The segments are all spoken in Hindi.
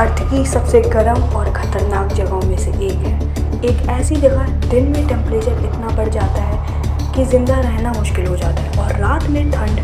अर्थ की सबसे गर्म और ख़तरनाक जगहों में से एक है। एक ऐसी जगह दिन में टेम्परेचर इतना बढ़ जाता है कि ज़िंदा रहना मुश्किल हो जाता है और रात में ठंड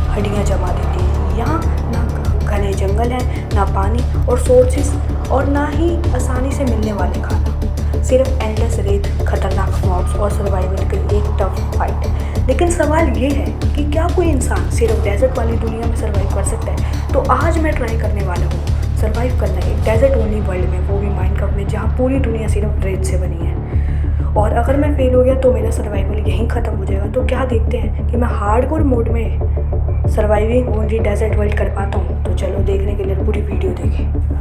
हड्डियाँ जमा देती है। यहाँ ना घने जंगल हैं, ना पानी और सोर्सेस, और ना ही आसानी से मिलने वाले खाना। सिर्फ एंडलेस रेत, खतरनाक मॉब्स और सर्वाइवल के लिए एक टफ फाइट है। लेकिन सवाल ये है कि क्या कोई इंसान सिर्फ डेजर्ट वाली दुनिया में सर्वाइव कर सकता है? तो आज मैं ट्राई करने वाला हूँ सर्वाइव करना एक डेजर्ट ओनली वर्ल्ड में, वो भी माइनक्राफ्ट में, जहाँ पूरी दुनिया सिर्फ रेत से बनी है। और अगर मैं फेल हो गया तो मेरा सर्वाइवल यहीं ख़त्म हो जाएगा। तो क्या देखते हैं कि मैं हार्डकोर मोड में सर्वाइविंग ओनली डेजर्ट वर्ल्ड कर पाता हूँ? तो चलो देखने के लिए पूरी वीडियो देखें।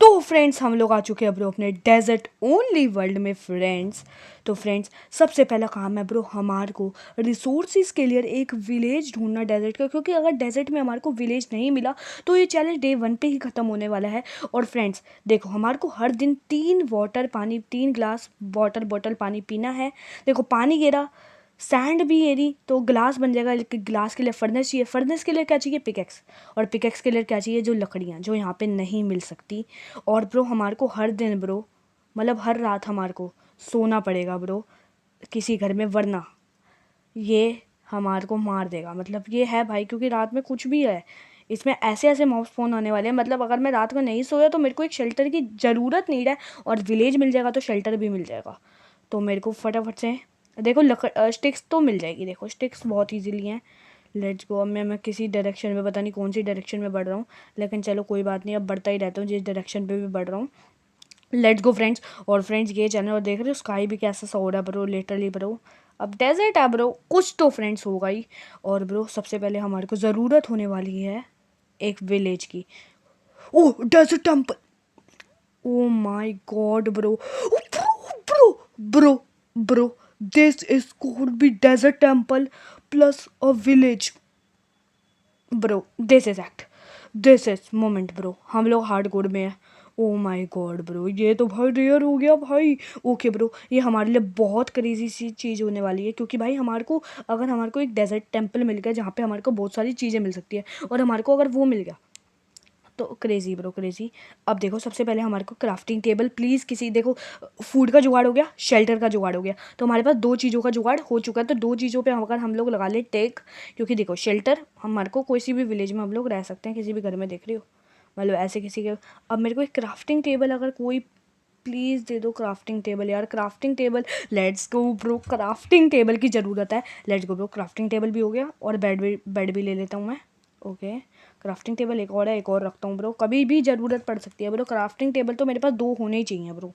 तो फ्रेंड्स हम लोग आ चुके हैं ब्रो अपने डेजर्ट ओनली वर्ल्ड में फ्रेंड्स। तो फ्रेंड्स सबसे पहला काम है ब्रो हमारे को रिसोर्सेज के लिए एक विलेज ढूंढना डेजर्ट का, क्योंकि अगर डेजर्ट में हमारे को विलेज नहीं मिला तो ये चैलेंज डे 1 पे ही ख़त्म होने वाला है। और फ्रेंड्स देखो हमारे को हर दिन 3 ग्लास वाटर बॉटल पानी पीना है। देखो पानी गिरा, सैंड भी एरी तो ग्लास बन जाएगा, लेकिन ग्लास के लिए फर्नेस चाहिए। फर्नेस के लिए क्या चाहिए? पिकेक्स। और पिकेक्स के लिए क्या चाहिए? जो लकड़ियाँ जो यहाँ पे नहीं मिल सकती। और ब्रो हमारे को हर दिन ब्रो मतलब हर रात हमारे को सोना पड़ेगा ब्रो किसी घर में, वरना ये हमारे को मार देगा। मतलब ये है भाई, क्योंकि रात में कुछ भी है इसमें ऐसे ऐसे मॉब्स स्पॉन आने वाले हैं। मतलब अगर मैं रात को नहीं सोया तो मेरे को एक शेल्टर की ज़रूरत नहीं है, और विलेज मिल जाएगा तो शेल्टर भी मिल जाएगा। तो मेरे को फटाफट से देखो स्टिक्स तो मिल जाएगी। देखो स्टिक्स बहुत ईजीली हैं। Let's go. अब मैं किसी डायरेक्शन में, पता नहीं कौन सी डायरेक्शन में बढ़ रहा हूँ, लेकिन चलो कोई बात नहीं, अब बढ़ता ही रहता हूँ जिस डायरेक्शन पे भी बढ़ रहा हूँ। Let's go friends. और फ्रेंड्स ये चैनल और देख रहे हो स्काई भी कैसा सा हो रहा है ब्रो, लिटरली ब्रो अब डेजर्ट है ब्रो, कुछ तो फ्रेंड्स होगा ही। और ब्रो सबसे पहले हमारे को ज़रूरत होने वाली है एक विलेज की। Oh desert temple, oh my god bro, bro bro bro this is god be desert temple plus a village bro. This is moment bro. हम लोग हार्ड कोड में है। ओ माय गॉड ब्रो, ये तो भाई रेयर हो गया भाई। ओके ब्रो, ये हमारे लिए बहुत क्रेजी सी चीज़ होने वाली है, क्योंकि भाई हमारे को अगर हमारे को एक डेजर्ट टेम्पल मिल गया जहाँ पे हमारे को बहुत सारी चीज़ें मिल सकती है, और हमारे को अगर वो मिल गया तो क्रेजी ब्रो क्रेजी। अब देखो सबसे पहले हमारे को क्राफ्टिंग टेबल प्लीज़ किसी, देखो फूड का जुगाड़ हो गया, शेल्टर का जुगाड़ हो गया, तो हमारे पास 2 चीज़ों का जुगाड़ हो चुका है। तो 2 चीज़ों पे अगर हम लोग लगा ले टेक, क्योंकि देखो शेल्टर हमारे को कोई सी भी विलेज में हम लोग रह सकते हैं, किसी भी घर में देख रही हो, मतलब ऐसे किसी के। अब मेरे को एक क्राफ्टिंग टेबल अगर कोई प्लीज़ दे दो, क्राफ्टिंग टेबल यार, crafting table. Let's go bro, crafting table की ज़रूरत है। Let's go bro, crafting table भी हो गया, और बेड भी ले लेता हूँ मैं। ओके क्राफ्टिंग टेबल एक और है, एक और रखता हूँ ब्रो, कभी भी ज़रूरत पड़ सकती है ब्रो। क्राफ्टिंग टेबल तो मेरे पास 2 होने ही चाहिए bro,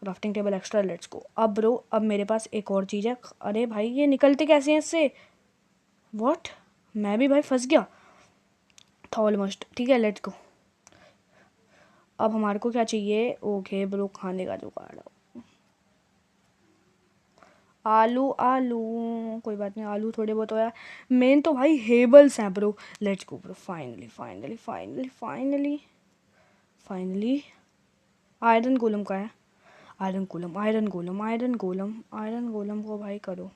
crafting table extra. Let's go. अब ब्रो अब मेरे पास एक और चीज़ है। अरे भाई ये निकलते कैसे हैं इससे? व्हाट, मैं भी भाई फंस गया था ऑलमोस्ट। ठीक है लेट्स गो। अब हमारे को क्या चाहिए? ओके ब्रो, खाने का जुगाड़। आलू आलू, कोई बात नहीं, आलू थोड़े बहुत होया। मेन तो भाई हेबल्स हैं bro. Let's go bro, finally finally finally finally finally. Iron गोलम का है, आयरन गोलम आयरन गोलम आयरन गोलम आयरन गोलम को भाई करो।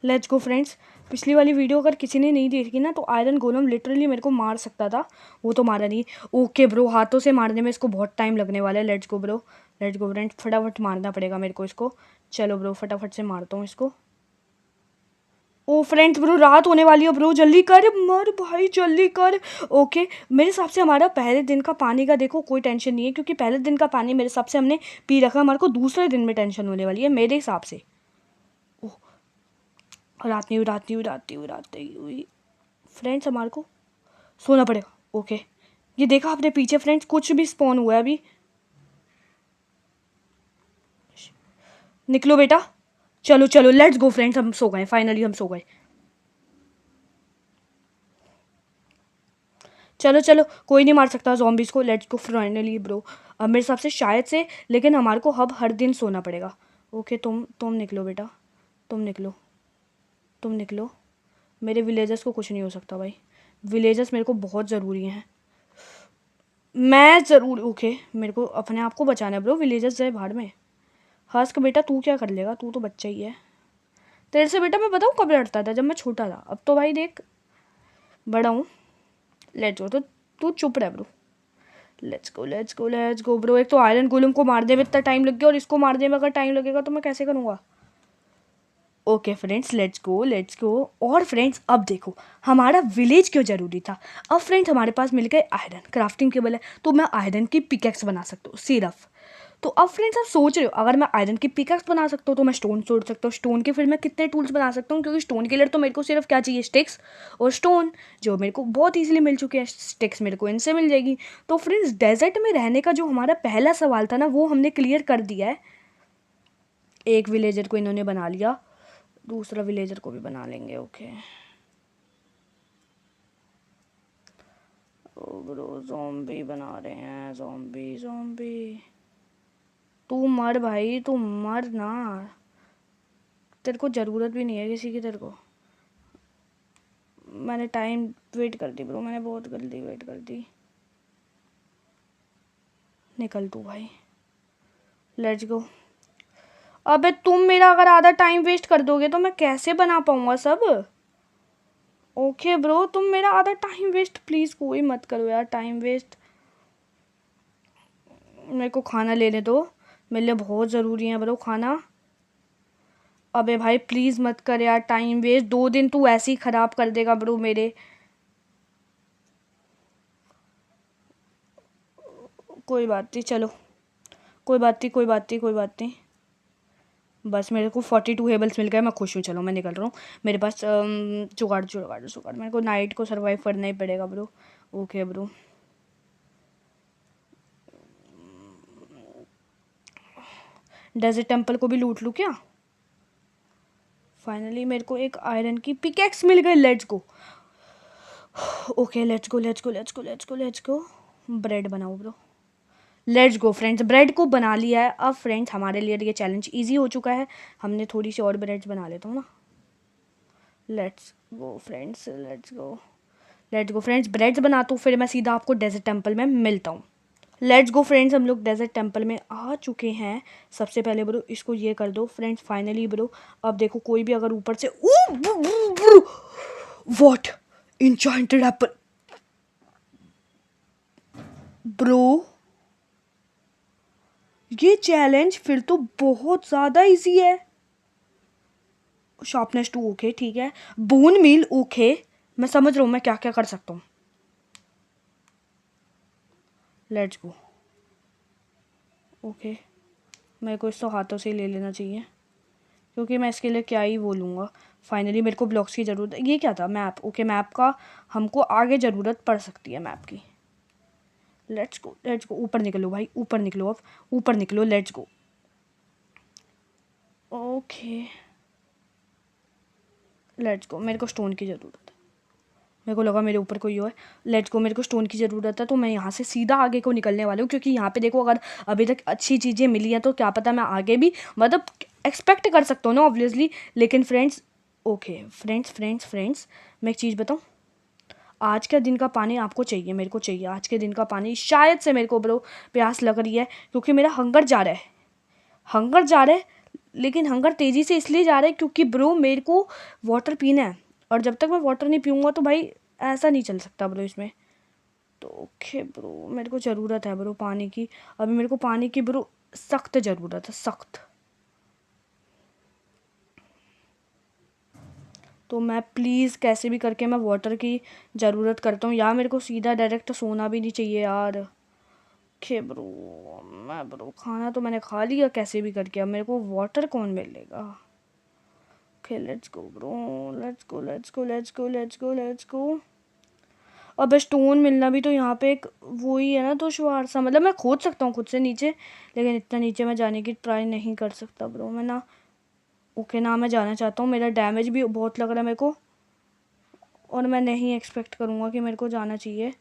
Let's go friends. पिछली वाली वीडियो अगर किसी ने नहीं देखी ना, तो आयरन गोलम लिटरली मेरे को मार सकता था, वो तो मारा नहीं। ओके ब्रो, हाथों से मारने में इसको बहुत टाइम लगने वाला है। Let's go bro, let's go friends, फटाफट मारना पड़ेगा मेरे को इसको। चलो ब्रो फटाफट से मारता हूँ इसको। ओ फ्रेंड्स ब्रो रात होने वाली है ब्रो, जल्दी कर, मर भाई जल्दी कर। ओके मेरे हिसाब से हमारा पहले दिन का पानी का देखो कोई टेंशन नहीं है, क्योंकि पहले दिन का पानी मेरे हिसाब से हमने पी रखा। हमारे को दूसरे दिन में टेंशन होने वाली है मेरे हिसाब से। ओह रात नहीं हुई, रात नहीं हुई, रात नहीं हुई, रात नहीं हुई। फ्रेंड्स हमारे को सोना पड़ेगा। ओके ये देखा आपने पीछे फ्रेंड्स, कुछ भी स्पॉन हुआ है अभी। निकलो बेटा, चलो चलो लेट्स गो फ्रेंड्स, हम सो गए, फाइनली हम सो गए। चलो चलो कोई नहीं मार सकता zombies को। Let's go finally bro. अब मेरे हिसाब से शायद से, लेकिन हमारे को अब हर दिन सोना पड़ेगा। ओके तुम निकलो बेटा, तुम निकलो, तुम निकलो। मेरे विलेजर्स को कुछ नहीं हो सकता भाई, विलेजर्स मेरे को बहुत ज़रूरी हैं। मैं ज़रूर ओके, मेरे को अपने आप को बचाना है ब्रो, विलेजर्स जाए भाड़ में। हस्क बेटा तू क्या कर लेगा, तू तो बच्चा ही है। तेरे से बेटा मैं बताऊँ कब लड़ता था, जब मैं छोटा था। अब तो भाई देख बड़ा हूँ। Let's go. तो तू चुप रह bro. Let's go let's go let's go bro. एक तो आयरन गोलम को मारने में इतना टाइम लग गया और इसको मारने में अगर टाइम लगेगा तो मैं कैसे करूँगा। Okay friends let's go let's गो। और फ्रेंड्स अब देखो हमारा विलेज क्यों ज़रूरी था। अब फ्रेंड्स हमारे पास मिल गए आयरन, क्राफ्टिंग टेबल है, तो मैं आयरन की पिकेक्स बना सकता हूँ सिर्फ। तो अब फ्रेंड्स आप सोच रहे हो अगर मैं आयरन की पिकेक्स बना सकता हूँ तो मैं स्टोन तोड़ सकता हूँ। स्टोन के फिर मैं कितने टूल्स बना सकता हूँ, क्योंकि स्टोन के लिए तो मेरे को सिर्फ क्या चाहिए, स्टिक्स और स्टोन, जो मेरे को बहुत ईजिली मिल चुके हैं। स्टिक्स मेरे को इनसे मिल जाएगी। तो फ्रेंड्स डेजर्ट में रहने का जो हमारा पहला सवाल था ना, वो हमने क्लियर कर दिया है। एक विलेजर को इन्होंने बना लिया, दूसरा विलेजर को भी बना लेंगे। ओके ओ ब्रो ज़ॉम्बी बना रहे हैं, ज़ॉम्बी ज़ॉम्बी। तू मर भाई, तू मर ना, तेरे को ज़रूरत भी नहीं है किसी की। तेरे को मैंने टाइम वेट कर दी ब्रो, मैंने बहुत जल्दी वेट कर दी। निकल तू भाई, लेट्स गो। अबे तुम मेरा अगर आधा टाइम वेस्ट कर दोगे तो मैं कैसे बना पाऊंगा सब। ओके ब्रो तुम मेरा आधा टाइम वेस्ट प्लीज़ कोई मत करो यार, टाइम वेस्ट। मेरे को खाना लेने दो, मेरे लिए बहुत ज़रूरी है ब्रो खाना। अबे भाई प्लीज़ मत कर यार टाइम वेस्ट, 2 दिन तू ऐसे ही ख़राब कर देगा ब्रो मेरे। कोई बात नहीं, चलो कोई बात नहीं कोई बात नहीं कोई बात नहीं। बस मेरे को 42 हेबल्स मिल गए, मैं खुश हूँ। चलो मैं निकल रहा हूँ, मेरे पास जुगाड़ जुगाड़ जुगाड़, मेरे को नाइट को सरवाइव करना ही पड़ेगा bro. Okay bro desert temple को भी लूट लूँ क्या। फाइनली मेरे को एक आयरन की पिकेक्स मिल गई, let's go. Okay let's go let's go let's go let's go let's go. Bread बनाओ ब्रो, लेट्स गो फ्रेंड्स। ब्रेड को बना लिया है। अब फ्रेंड्स हमारे लिए ये चैलेंज इजी हो चुका है, हमने थोड़ी सी और ब्रेड्स बना लेता हूँ ना। Let's go friends let's go let's go friends. Breads बनाता हूँ फिर मैं सीधा आपको डेजर्ट टेम्पल में मिलता हूँ। लेट्स गो फ्रेंड्स, हम लोग डेजर्ट टेम्पल में आ चुके हैं। सबसे पहले ब्रो इसको ये कर दो फ्रेंड्स, फाइनली ब्रो। अब देखो कोई भी अगर ऊपर से व्हाट इंचेंटेड एप्पल ब्रो, ये चैलेंज फिर तो बहुत ज़्यादा इजी है। शार्पनेस 2 ओके ठीक है, बोन मील ओके, मैं समझ रहा हूँ मैं क्या क्या कर सकता हूँ। Let's go. ओके मेरे को इसको हाथों से ही ले लेना चाहिए, क्योंकि मैं इसके लिए क्या ही बोलूँगा। फाइनली मेरे को ब्लॉक्स की ज़रूरत है। ये क्या था, मैप। ओके मैप का हमको आगे ज़रूरत पड़ सकती है मैप की। लेट्स गो ऊपर निकलो भाई, ऊपर निकलो, अब ऊपर निकलो, लेट्स गो। ओके लेट्स गो, मेरे को स्टोन की ज़रूरत है। मेरे को लगा मेरे ऊपर कोई हो है। लेट्स गो, मेरे को स्टोन की ज़रूरत है, तो मैं यहाँ से सीधा आगे को निकलने वाली हूँ, क्योंकि यहाँ पे देखो अगर अभी तक अच्छी चीज़ें मिली हैं तो क्या पता मैं आगे भी मतलब एक्सपेक्ट कर सकता हूँ ना ऑब्वियसली। लेकिन फ्रेंड्स ओके फ्रेंड्स मैं एक चीज़ बताऊँ, आज के दिन का पानी आपको चाहिए, मेरे को चाहिए आज के दिन का पानी। शायद से मेरे को ब्रो प्यास लग रही है, क्योंकि मेरा हंगर जा रहा है, हंगर जा रहा है। लेकिन हंगर तेज़ी से इसलिए जा रहा है क्योंकि ब्रो मेरे को वाटर पीना है, और जब तक मैं वाटर नहीं पीऊँगा तो भाई ऐसा नहीं चल सकता ब्रो इसमें। तो ओके ब्रो मेरे को ज़रूरत है ब्रो पानी की, अभी मेरे को पानी की ब्रो सख्त ज़रूरत है, सख्त। तो मैं प्लीज़ कैसे भी करके मैं वाटर की ज़रूरत करता हूँ, या मेरे को सीधा डायरेक्ट सोना भी नहीं चाहिए यार। ओके ब्रो मैं ब्रो खाना तो मैंने खा लिया कैसे भी करके, अब मेरे को वाटर कौन मिलेगा। Okay let's go bro, let's go let's go let's go let's go let's गो। अब स्टोन मिलना भी तो यहाँ पे एक वो ही है ना, दुश्वार सा। मतलब मैं खोद सकता हूँ खुद से नीचे, लेकिन इतना नीचे मैं जाने की ट्राई नहीं कर सकता ब्रो मैं ना। ओके ना मैं जाना चाहता हूँ, मेरा डैमेज भी बहुत लग रहा है मेरे को, और मैं नहीं एक्सपेक्ट करूँगा कि मेरे को जाना चाहिए,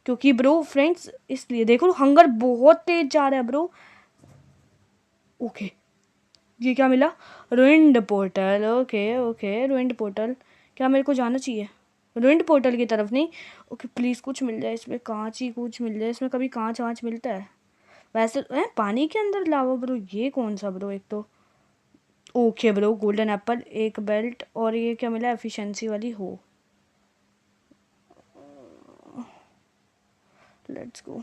क्योंकि ब्रो फ्रेंड्स इसलिए देखो हंगर बहुत तेज जा रहा है ब्रो। ओके ये क्या मिला, ruined portal. Okay okay ruined portal, क्या मेरे को जाना चाहिए। रुइंड पोर्टल की तरफ नहीं। ओके प्लीज़ कुछ मिल जाए इसमें, कांच ही कुछ मिल जाए इसमें। कभी कांच वाँच मिलता है वैसे? है पानी के अंदर लावा ब्रो, ये कौन सा ब्रो? एक तो ओके ब्रो, गोल्डन एप्पल, एक बेल्ट, और ये क्या मिला? एफिशिएंसी वाली हो। Let's go.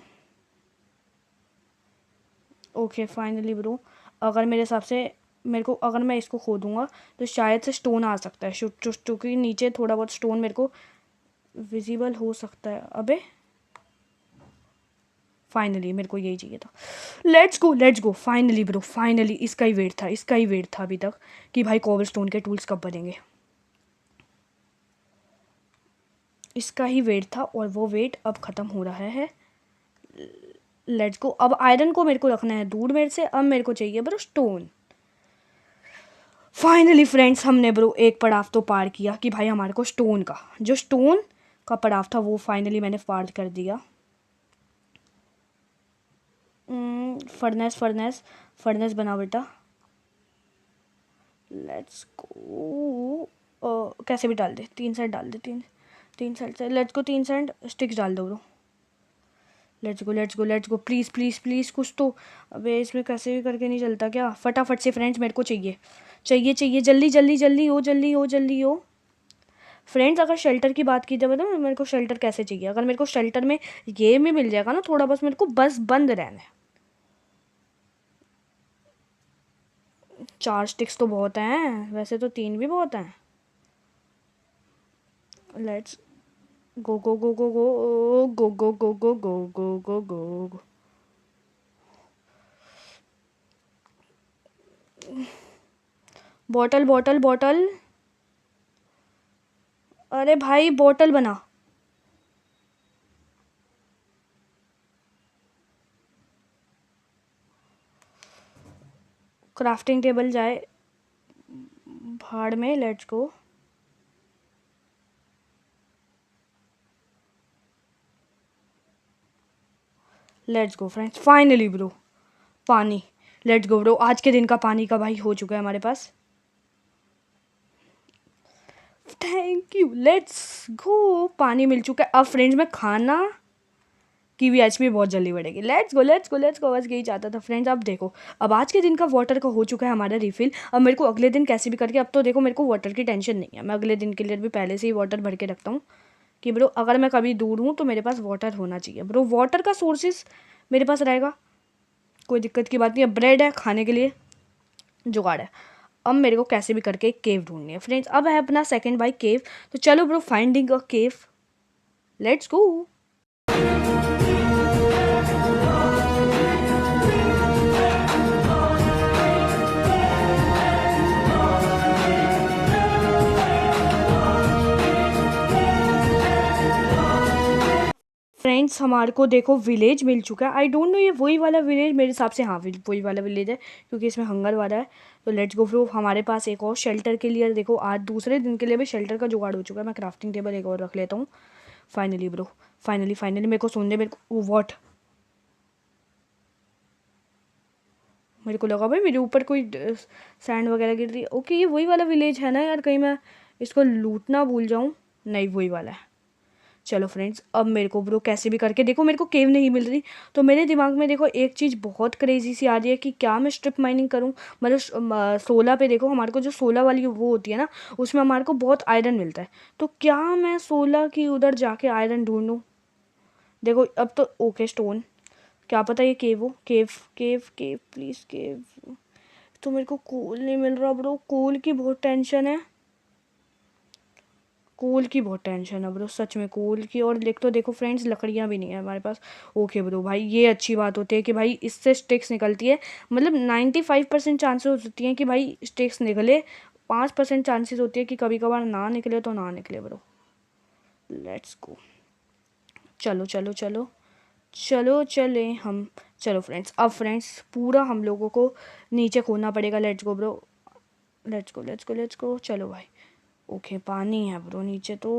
Okay finally bro, अगर मेरे हिसाब से मेरे को, अगर मैं इसको खोदूंगा तो शायद से स्टोन आ सकता है, क्योंकि नीचे थोड़ा बहुत स्टोन मेरे को विजिबल हो सकता है। अबे फाइनली मेरे को यही चाहिए था। Let's go finally bro, finally. इसका ही वेट था, इसका ही वेट था अभी तक कि भाई कोबल स्टोन के टूल्स कब बनेंगे। इसका ही वेट था और वो वेट अब ख़त्म हो रहा है। लेट्स गो। अब आयरन को मेरे को रखना है दूर मेरे से। अब मेरे को चाहिए ब्रो स्टोन। फाइनली फ्रेंड्स, हमने ब्रो एक पड़ाव तो पार किया कि भाई हमारे को स्टोन का, जो स्टोन का पड़ाव था वो फाइनली मैंने पार कर दिया। फर्नेस फर्नेस फर्नेस बना बेटा। Let's go. कैसे भी डाल दे, 3 साइड डाल दे, तीन तीन साइड से। लेट्स गो, 3 साइड स्टिक्स डाल दो bro. Let's go please please please कुछ तो। अबे इसमें कैसे भी करके नहीं चलता क्या? फटाफट से फ्रेंड्स मेरे को चाहिए चाहिए चाहिए, जल्दी जल्दी जल्दी हो, जल्दी हो, जल्दी हो। फ्रेंड्स अगर शेल्टर की बात की जाए तो मेरे को शेल्टर कैसे चाहिए? अगर मेरे को शेल्टर में ये भी मिल जाएगा ना थोड़ा, बस मेरे को बस बंद रहना है। 4 स्टिक्स तो बहुत हैं, वैसे तो 3 भी बहुत हैं। Let's go go go go go go go go go go go go go go. Bottle bottle bottle, अरे भाई बॉटल बना। क्राफ्टिंग टेबल जाए भाड़ में। Let's go. Let's go friends, finally bro पानी। लेट्स गो ब्रो, आज के दिन का पानी का भाई हो चुका है हमारे पास। Thank you. लेट्स गो, पानी मिल चुका है। अब फ्रेंड्स मैं खाना की भी एचपी बहुत जल्दी बढ़ेगी। लेट्स गो बस यही चाहता था फ्रेंड्स। अब देखो, अब आज के दिन का वाटर का हो चुका है हमारा रिफिल। अब मेरे को अगले दिन कैसे भी करके, अब तो देखो मेरे को वाटर की टेंशन नहीं है। मैं अगले दिन के लिए भी पहले से ही वाटर भर के रखता हूँ कि ब्रो अगर मैं कभी दूर हूँ तो मेरे पास वाटर होना चाहिए। ब्रो वाटर का सोर्सेस मेरे पास रहेगा, कोई दिक्कत की बात नहीं है। ब्रेड है खाने के लिए, जुगाड़ है। अब मेरे को कैसे भी करके एक केव ढूंढनी है फ्रेंड्स। अब है अपना सेकंड बाई केव, तो चलो bro finding a cave, let's go. Friends हमारे को देखो विलेज मिल चुका है। आई डोंट नो ये वही वाला विलेज, मेरे हिसाब से हाँ वही वाला विलेज है क्योंकि इसमें हंगर वाला है। तो लेट्स गो ब्रो, हमारे पास एक और शेल्टर के लिए देखो आज दूसरे दिन के लिए भी शेल्टर का जुगाड़ हो चुका है। मैं क्राफ्टिंग टेबल एक और रख लेता हूँ। फाइनली ब्रो, फाइनली मेरे को सुन दे। मेरे को वॉट, मेरे को लगा भाई मेरे ऊपर कोई सैंड वगैरह गिर रही है। ओके ये वही वाला विलेज है ना यार, कहीं मैं इसको लूटना भूल जाऊँ। नहीं वही वाला है। चलो फ्रेंड्स, अब मेरे को ब्रो कैसे भी करके देखो, मेरे को केव नहीं मिल रही तो मेरे दिमाग में देखो एक चीज़ बहुत क्रेजी सी आ रही है कि क्या मैं स्ट्रिप माइनिंग करूं। मतलब 16 पे देखो हमारे को जो 16 वाली वो होती है ना, उसमें हमारे को बहुत आयरन मिलता है। तो क्या मैं 16 की उधर जाके आयरन ढूंढूं? देखो अब तो ओके स्टोन, क्या पता ये केव हो। केव केव केव प्लीज़ केव। तो मेरे को कोल नहीं मिल रहा ब्रो, कोल की बहुत टेंशन है। कोल की बहुत टेंशन है ब्रो, सच में कोल की। और लिख तो देखो फ्रेंड्स लकड़ियाँ भी नहीं है हमारे पास। ओके ब्रो भाई ये अच्छी बात होती है कि भाई इससे स्टिक्स निकलती है। मतलब 95% चांसेस होती हैं कि भाई स्टिक्स निकले, 5% चांसेस होती है कि कभी कभार ना निकले तो ना निकले ब्रो। लेट्स गो, चलो चलो चलो चलो चले हम। चलो फ्रेंड्स, अब फ्रेंड्स पूरा हम लोगों को नीचे खोदना पड़ेगा। लेट्स गो ब्रो, लेट्स गो चलो भाई। ओके पानी है ब्रो नीचे तो।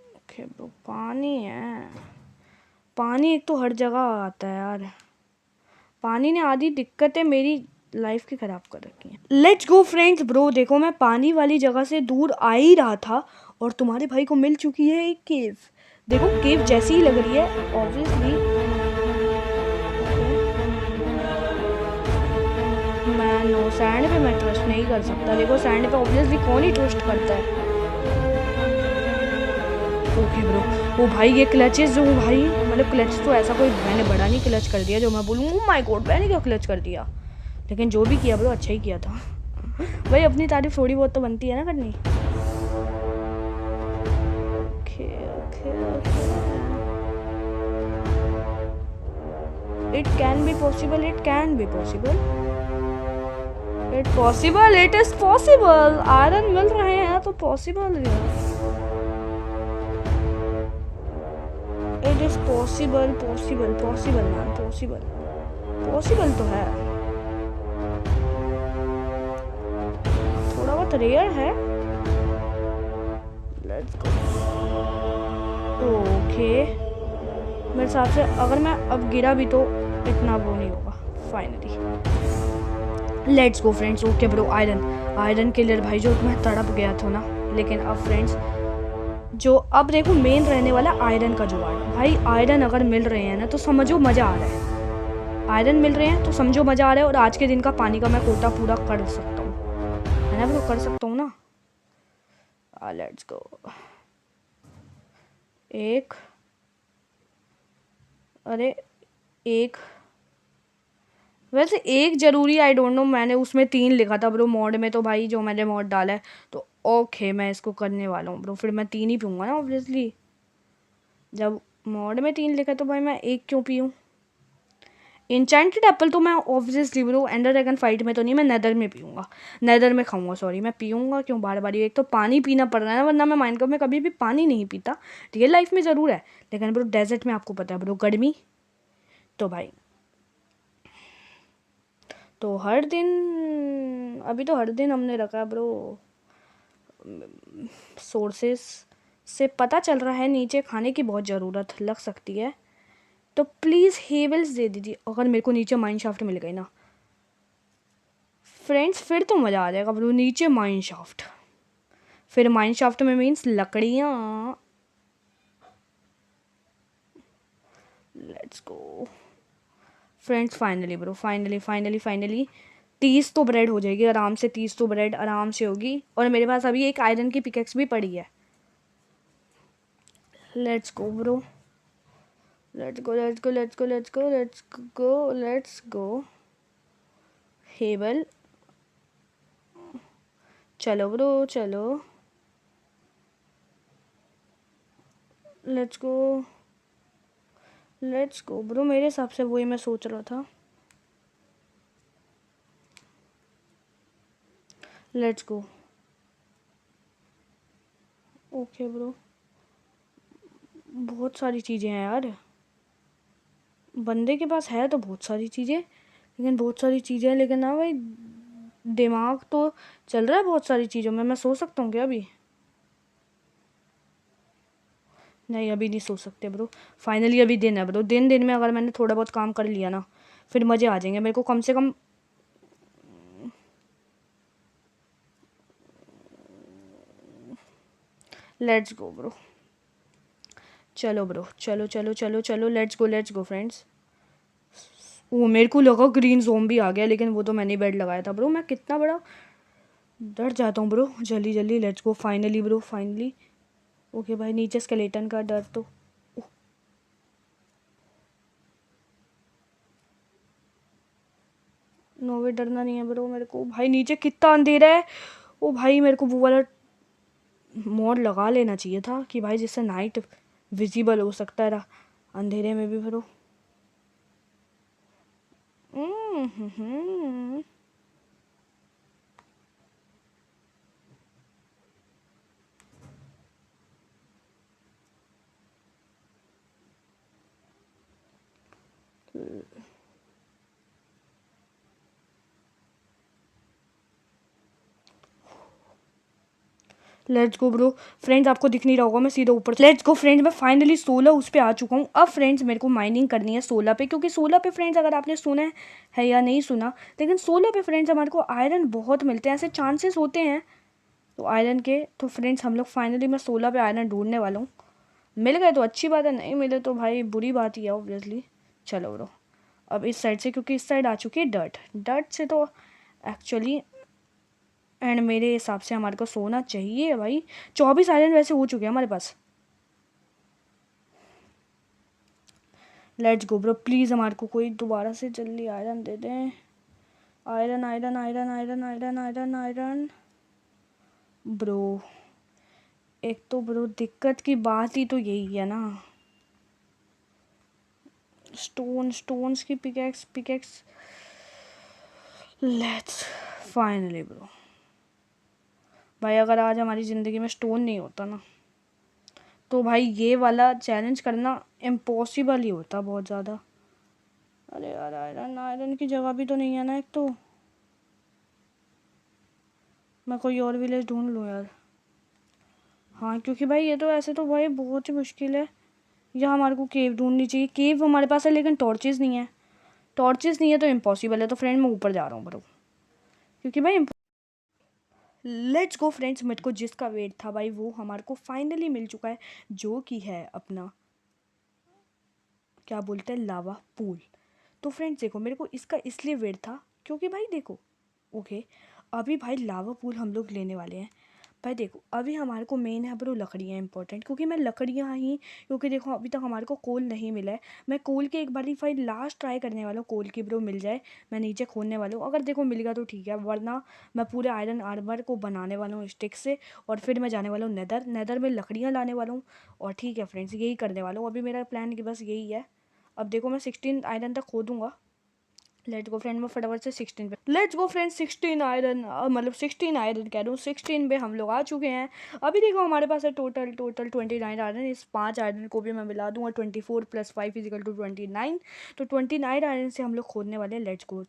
ओके ब्रो पानी है। पानी एक तो हर जगह आता है यार। पानी ने आधी दिक्कतें मेरी लाइफ की ख़राब कर रखी है। Let's go friends. ब्रो देखो मैं पानी वाली जगह से दूर आ ही रहा था और तुम्हारे भाई को मिल चुकी है एक केव। देखो केव जैसी ही लग रही है ऑब्वियसली। मैं नो सैंड पे मैं ट्रस्ट नहीं कर सकता। देखो सैंड पे ऑब्वियसली कौन ही ट्रस्ट करता है। Okay bro. वो भाई ये क्लचेस जो भाई मतलब क्लच तो ऐसा कोई मैंने बड़ा नहीं क्लच कर दिया जो मैं बोलूँ ओह माय गॉड मैंने क्या क्लच कर दिया। लेकिन जो भी किया ब्रो अच्छा ही किया था। भाई अपनी तारीफ थोड़ी बहुत तो बनती है ना करनी। Okay okay it can be possible. It can be possible. It possible. It is possible. Iron मिल रहे हैं तो पॉसिबल है। It is possible possible possible ma'am possible. Possible तो है। थोड़ा बहुत रेयर है। Let's go. ओके मेरे हिसाब से अगर मैं अब गिरा भी तो इतना वो नहीं होगा finally. Let's go friends. Okay bro iron killer भाई जो मैं तड़प गया था ना। लेकिन अब फ्रेंड्स जो अब देखो मेन रहने वाला आयरन का जुगाड़। भाई आयरन अगर मिल रहे हैं ना तो समझो मज़ा आ रहा है। आयरन मिल रहे हैं तो समझो मज़ा आ रहा है और आज के दिन का पानी का मैं कोटा पूरा कर सकता हूँ है ना ब्रो कर सकता हूँ ना। Let's go. एक अरे एक वैसे एक ज़रूरी आई डोंट नो मैंने उसमें 3 लिखा था ब्रो मॉड में तो भाई जो मैंने मॉड डाला है तो ओके मैं इसको करने वाला हूँ ब्रो। फिर मैं 3 ही पीऊँगा ना ऑब्वियसली। जब मॉड में 3 लिखा तो भाई मैं एक क्यों पीऊँ। इंचेंटेड एप्पल तो मैं obviously bro ender dragon fight में तो नहीं मैं नेदर में पीऊँगा। नेदर में खाऊंगा सॉरी मैं पीऊँगा क्यों बार बार। एक तो पानी पीना पड़ रहा है ना वरना मैं माइनक्राफ्ट में कभी भी पानी नहीं पीता। रियल लाइफ में ज़रूर है लेकिन ब्रो डेजर्ट में आपको पता है ब्रो गर्मी तो भाई तो हर दिन अभी तो हर दिन हमने रखा है ब्रो। सोर्सेस से पता चल रहा है नीचे खाने की बहुत ज़रूरत लग सकती है तो प्लीज़ हेवल्स दे दीजिए। अगर मेरे को नीचे माइन शाफ्ट मिल गई ना फ्रेंड्स फिर तो मज़ा आ जाएगा ब्रो। नीचे माइन शाफ्ट फिर माइन शाफ्ट में मीन्स लकड़ियाँ। Let's go friends finally bro finally 30 तो ब्रेड हो जाएगी आराम से। 30 तो ब्रेड आराम से होगी और मेरे पास अभी एक आयरन की पिकेक्स भी पड़ी है। Let's go bro let's go हेबल। चलो ब्रो चलो लेट्स गो ब्रो। मेरे हिसाब से वही मैं सोच रहा था। Let's go. ओके ब्रो बहुत सारी चीज़ें हैं यार। बंदे के पास है तो बहुत सारी चीज़ें लेकिन बहुत सारी चीज़ें हैं लेकिन ना भाई दिमाग तो चल रहा है बहुत सारी चीज़ों में। मैं सो सकता हूँ क्या अभी। नहीं अभी नहीं सो सकते ब्रो। फाइनली अभी दिन है ब्रो। दिन में अगर मैंने थोड़ा बहुत काम कर लिया ना फिर मज़े आ जाएंगे मेरे को कम से कम। लेट्स गो ब्रो चलो ब्रो चलो लेट्स गो फ्रेंड्स। वो मेरे को लगा ग्रीन ज़ोंबी आ गया लेकिन वो तो मैंने बेड लगाया था ब्रो। मैं कितना बड़ा डर जाता हूँ ब्रो जल्दी let's go finally bro finally. Okay भाई नीचे स्केलेटन का डर तो नो वे डरना नहीं है ब्रो मेरे को। भाई नीचे कितना अंधेरा है। ओ भाई मेरे को वो वाला मोड लगा लेना चाहिए था कि भाई जिससे नाइट विजिबल हो सकता है अंधेरे में भी bro. Hmm let's go bro. Friends आपको दिख नहीं रहा होगा, मैं सीधा ऊपर। लेट्स गो फ्रेंड्स, मैं फाइनली 16 उस पर आ चुका हूँ। अब फ्रेंड्स मेरे को माइनिंग करनी है 16 पे, क्योंकि 16 पे फ्रेंड्स अगर आपने सुना है या नहीं सुना, लेकिन 16 पे फ्रेंड्स हमारे को आयरन बहुत मिलते हैं, ऐसे चांसेस होते हैं तो आयरन के। तो फ्रेंड्स हम लोग फाइनली मैं 16 पे आयरन ढूंढने वाला हूँ। मिल गए तो अच्छी बात है, नहीं मिले तो भाई बुरी बात ही है ऑब्वियसली। चलो ब्रो, अब इस साइड से, क्योंकि इस साइड आ चुकी है डर्ट से तो एक्चुअली एंड मेरे हिसाब से हमारे को सोना चाहिए भाई। 24 आयरन वैसे हो चुके हैं हमारे पास। लेट्स गो ब्रो, प्लीज़ हमारे को कोई दोबारा से जल्दी आयरन दे दें। Iron iron iron iron iron iron iron bro. एक तो ब्रो दिक्कत की बात ही तो यही है ना, स्टोन्स की पिकेक्स। लेट्स फाइनली ब्रो भाई, अगर आज हमारी ज़िंदगी में स्टोन नहीं होता ना, तो भाई ये वाला चैलेंज करना इम्पॉसिबल ही होता बहुत ज़्यादा। अरे यार आयरन की जगह भी तो नहीं है ना एक तो। मैं कोई और विलेज ढूंढ लूँ यार। हाँ, क्योंकि भाई ये तो ऐसे तो भाई बहुत ही मुश्किल है। या हमारे को केव ढूंढनी चाहिए। केव हमारे पास है लेकिन टॉर्चेस नहीं है। टॉर्चेस नहीं है तो इम्पॉसिबल है। तो फ्रेंड मैं ऊपर जा रहा हूँ ब्रो, क्योंकि भाई लेट्स गो फ्रेंड्स, मेरे को जिसका वेट था भाई वो हमारे को फाइनली मिल चुका है, जो कि है अपना क्या बोलते हैं, लावा पूल। तो फ्रेंड्स देखो, मेरे को इसका इसलिए वेट था क्योंकि भाई देखो, ओके, अभी भाई लावा पूल हम लोग लेने वाले हैं। भाई देखो, अभी हमारे को मेन है ब्रो लकड़ियाँ इंपॉर्टेंट, क्योंकि मैं लकड़ियाँ ही, क्योंकि देखो अभी तक हमारे को कोल नहीं मिला है। मैं कोल के एक बार फाइल लास्ट ट्राई करने वाला हूँ, कोल की ब्रो मिल जाए मैं नीचे खोदने वाला हूँ। अगर देखो मिल गया तो ठीक है, वरना मैं पूरे आयरन आर्मर को बनाने वाला हूँ स्टिक से, और फिर मैं जाने वाला हूँ नेदर में लकड़ियाँ लाने वाला हूँ। और ठीक है फ्रेंड्स, यही करने वाला हूँ अभी, मेरा प्लान कि बस यही है। अब देखो मैं 16 आयरन तक खोदूंगा। लेट्स गो फ्रेंड, मैं फटाफट से 16 पे, लेट्स गो फ्रेंड 16 आयरन, मतलब 16 आयरन कह रहा हूँ, 16 पे हम लोग आ चुके हैं। अभी देखो हमारे पास है टोटल 29 आयरन। इस 5 आयरन को भी मैं मिला दूंगा, 24 + 5 = 29। तो 29 आयरन से हम लोग खोदने वाले हैं। Let's go.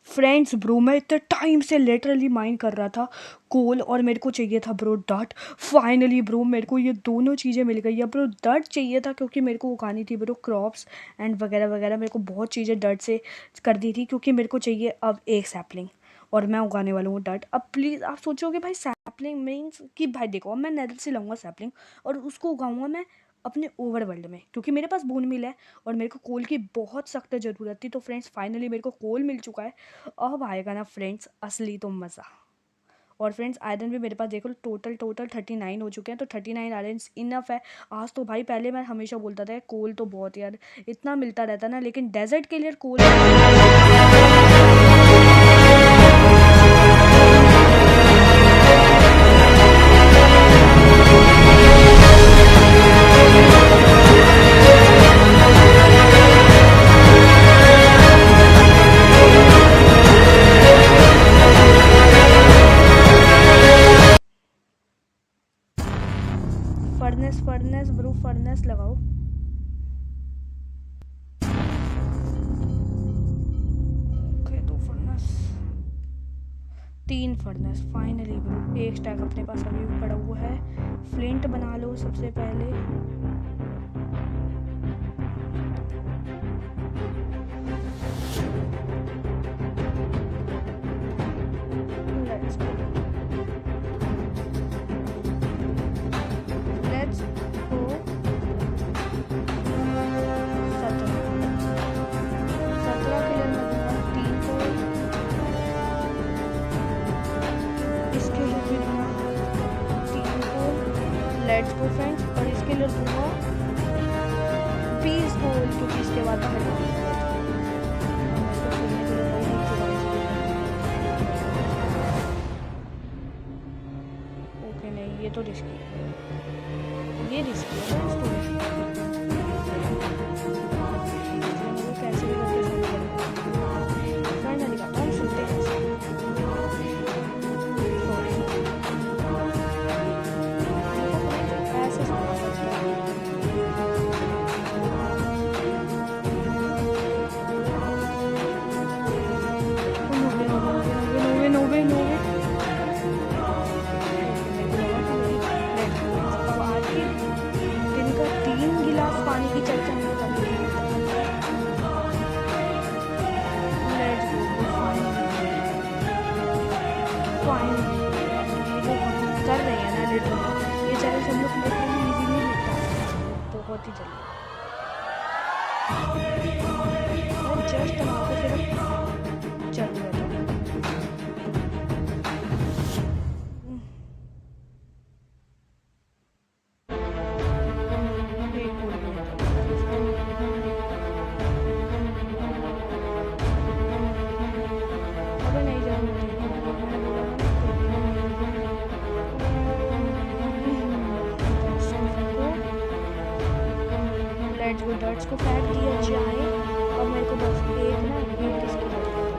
फ्रेंड्स ब्रो, मैं इतने टाइम से लिटरली माइंड कर रहा था कोल, और मेरे को चाहिए था ब्रो डट। फाइनली ब्रो मेरे को ये दोनों चीज़ें मिल गई है ब्रो। डट चाहिए था क्योंकि मेरे को उगानी थी ब्रो क्रॉप्स एंड वगैरह वगैरह, मेरे को बहुत चीज़ें डट से कर दी थी, क्योंकि मेरे को चाहिए अब एक सैपलिंग, और मैं उगाने वाला हूँ डट। अब प्लीज़ आप सोचोगे भाई सैपलिंग मीन्स कि भाई देखो, अब मैं नेदर से लाऊंगा सैपलिंग और उसको उगाऊंगा मैं अपने ओवरवर्ल्ड में, क्योंकि मेरे पास बोन मिल है और मेरे को कोल की बहुत सख्त ज़रूरत थी। तो फ्रेंड्स फाइनली मेरे को कोल मिल चुका है। अब आएगा ना फ्रेंड्स असली तो मज़ा। और फ्रेंड्स आयरन भी मेरे पास देखो टोटल 39 हो चुके हैं। तो 39 आयरन इनफ है आज तो भाई। पहले मैं हमेशा बोलता था कोल तो बहुत यार इतना मिलता रहता ना, लेकिन डेजर्ट के लिए कोल फर्नेस ब्रो, फर्नेस लगाओ। Okay, 2 furnace, 3 furnace finally bro. एक स्टैक अपने पास अभी भी पड़ा हुआ है। फ्लिंट बना लो सबसे पहले। Let's go, let's go. 17 clear मैं दूंगा, 3 को इसके लिए भी दूंगा, 3 को। लेट्स गो फ्रेंड्स, और इसके लिए दूंगा 20 को, क्योंकि इसके बाद मैं नहीं, ये तो रिस्की है, ये रिस्की है, इसको फर्स्ट वहाँ पे फिर चल रहा था। एक पूरी में अबे नहीं जाना चाहिए, मैंने बोला ना लेट्स गो डर्ट्स को फेंक दिया जाए। अब मेरे को बस एक ना एक इसकी जरूरत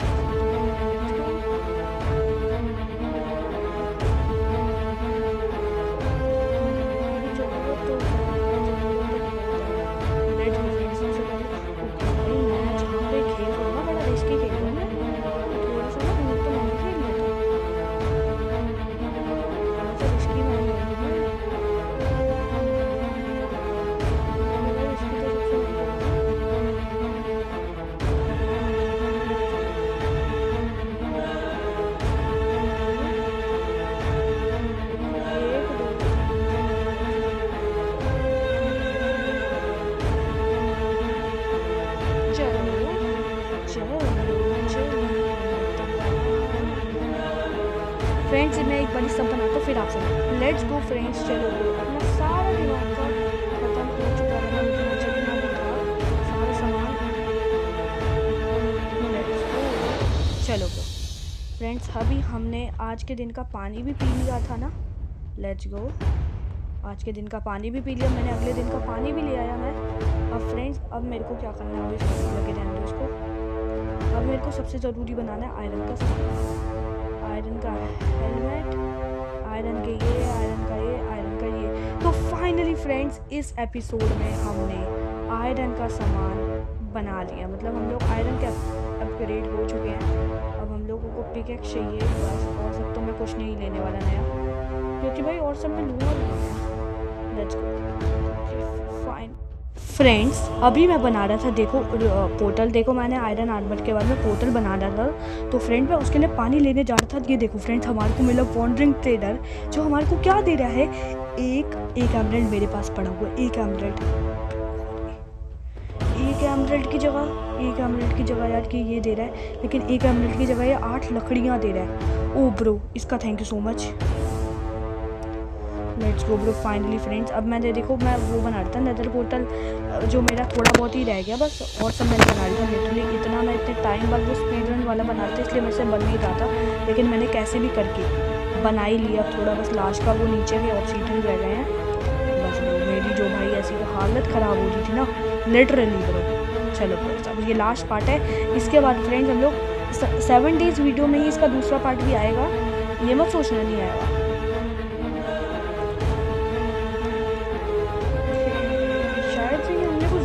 फ्रेंड्स मैं एक बड़ी सब बनाता हूँ फिर आपसे लेट्स गो फ्रेंड्स। चलो अपना सारा दिमाग का खत्म हो चुका है, जितना भी था सारा सामान। Let's go. चलो फ्रेंड्स अभी हमने आज के दिन का पानी भी पी लिया था ना। लेट्स गो, आज के दिन का पानी भी पी लिया मैंने, अगले दिन का पानी भी ले आया मैं। अब फ्रेंड्स अब मेरे को क्या करना है, इसको लगे रहने दो इसको। अब मेरे को सबसे ज़रूरी बनाना है आयरन का सामान, आयरन का हेलमेट, आयरन के ये, आयरन का ये, आयरन का ये। तो फाइनली फ्रेंड्स इस एपिसोड में हमने आयरन का सामान बना लिया, मतलब हम लोग आयरन के अपग्रेड हो चुके हैं। अब हम लोगों को पिकैक्स चाहिए बस, और सब तो मैं कुछ नहीं लेने वाला नया, क्योंकि भाई और सब मैं लूँगा। Let's go fine friends. अभी मैं बना रहा था, देखो पोर्टल, देखो मैंने आयरन आर्मर के बाद में पोर्टल बना रहा था। तो फ्रेंड मैं उसके लिए पानी लेने जा रहा था। ये देखो फ्रेंड्स हमारे को मिला वॉन्डरिंग ट्रेडर, जो हमारे को क्या दे रहा है, एक एमराल्ड मेरे पास पड़ा हुआ है, एक एमराल्ड की जगह यार कि ये दे रहा है, लेकिन एक एमराल्ड की जगह ये 8 लकड़ियाँ दे रहा है। ओ ब्रो इसका thank you so much. Let's go bro finally friends. अब मैंने देखो मैं वो बना रहा था नेदर पोर्टल, जो मेरा थोड़ा बहुत ही रह गया बस, और सब मैंने बना लिया था। लिटरली इतना मैं इतने टाइम बाद वो स्पीड रन वाला बना रहा था, इसलिए मेरे से बन नहीं रहा था, लेकिन मैंने कैसे भी करके बना ही लिया। थोड़ा बस लास्ट का वो नीचे के ऑब्सीडियन रह गए हैं बस। वो मेरी जो भाई ऐसी हालत ख़राब हो रही थी ना लिटरली ब्रो। चलो फ्रेंड्स अब ये लास्ट पार्ट है, इसके बाद फ्रेंड्स हम लोग 7 डेज़ वीडियो में ही इसका दूसरा पार्ट भी आएगा, ये मत सोचना नहीं आएगा।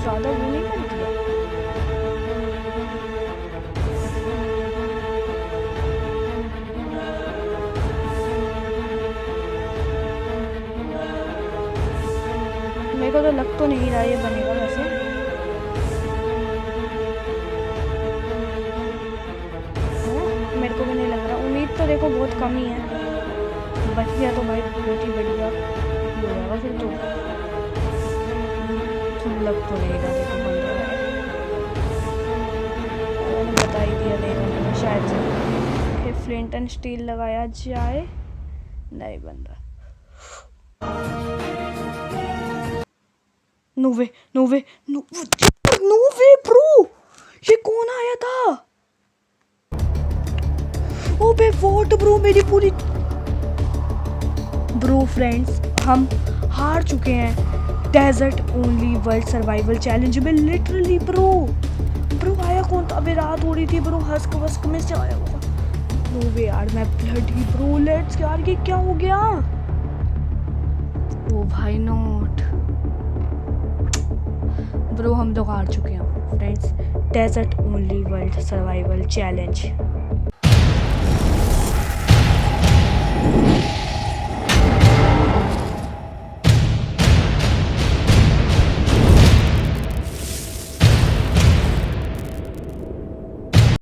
ज़्यादा वो नहीं कर दिया। मेरे को तो लग तो नहीं रहा ये बनेगा वैसे। मेरे को भी नहीं लग रहा, उम्मीद तो देखो बहुत कम ही है, बच गया तो भाई बहुत ही बढ़िया हो जाएगा फिर तो। लग तो नहीं रहा, देखो बन रहा है, मैंने बता ही दिया लेगा मैंने शायद से। फिर फ्लिंट एंड स्टील लगाया जाए, नहीं बन रहा। नोवे नोवे नोवे ब्रो, ये कौन आया था? ओबे वॉट ब्रो, मेरी पूरी ब्रो फ्रेंड्स हम हार चुके हैं desert only world survival challenge में लिटरली। ब्रो आया कौन था? अबे रात हो रही थी ब्रो, हस्क वस्क में से आया होगा। नो वे यार, मैं ब्लडी ब्रो लेट्स यार, ये क्या हो गया? ओ भाई नोट ब्रो, हम लोग हार चुके हैं friends desert only world survival challenge.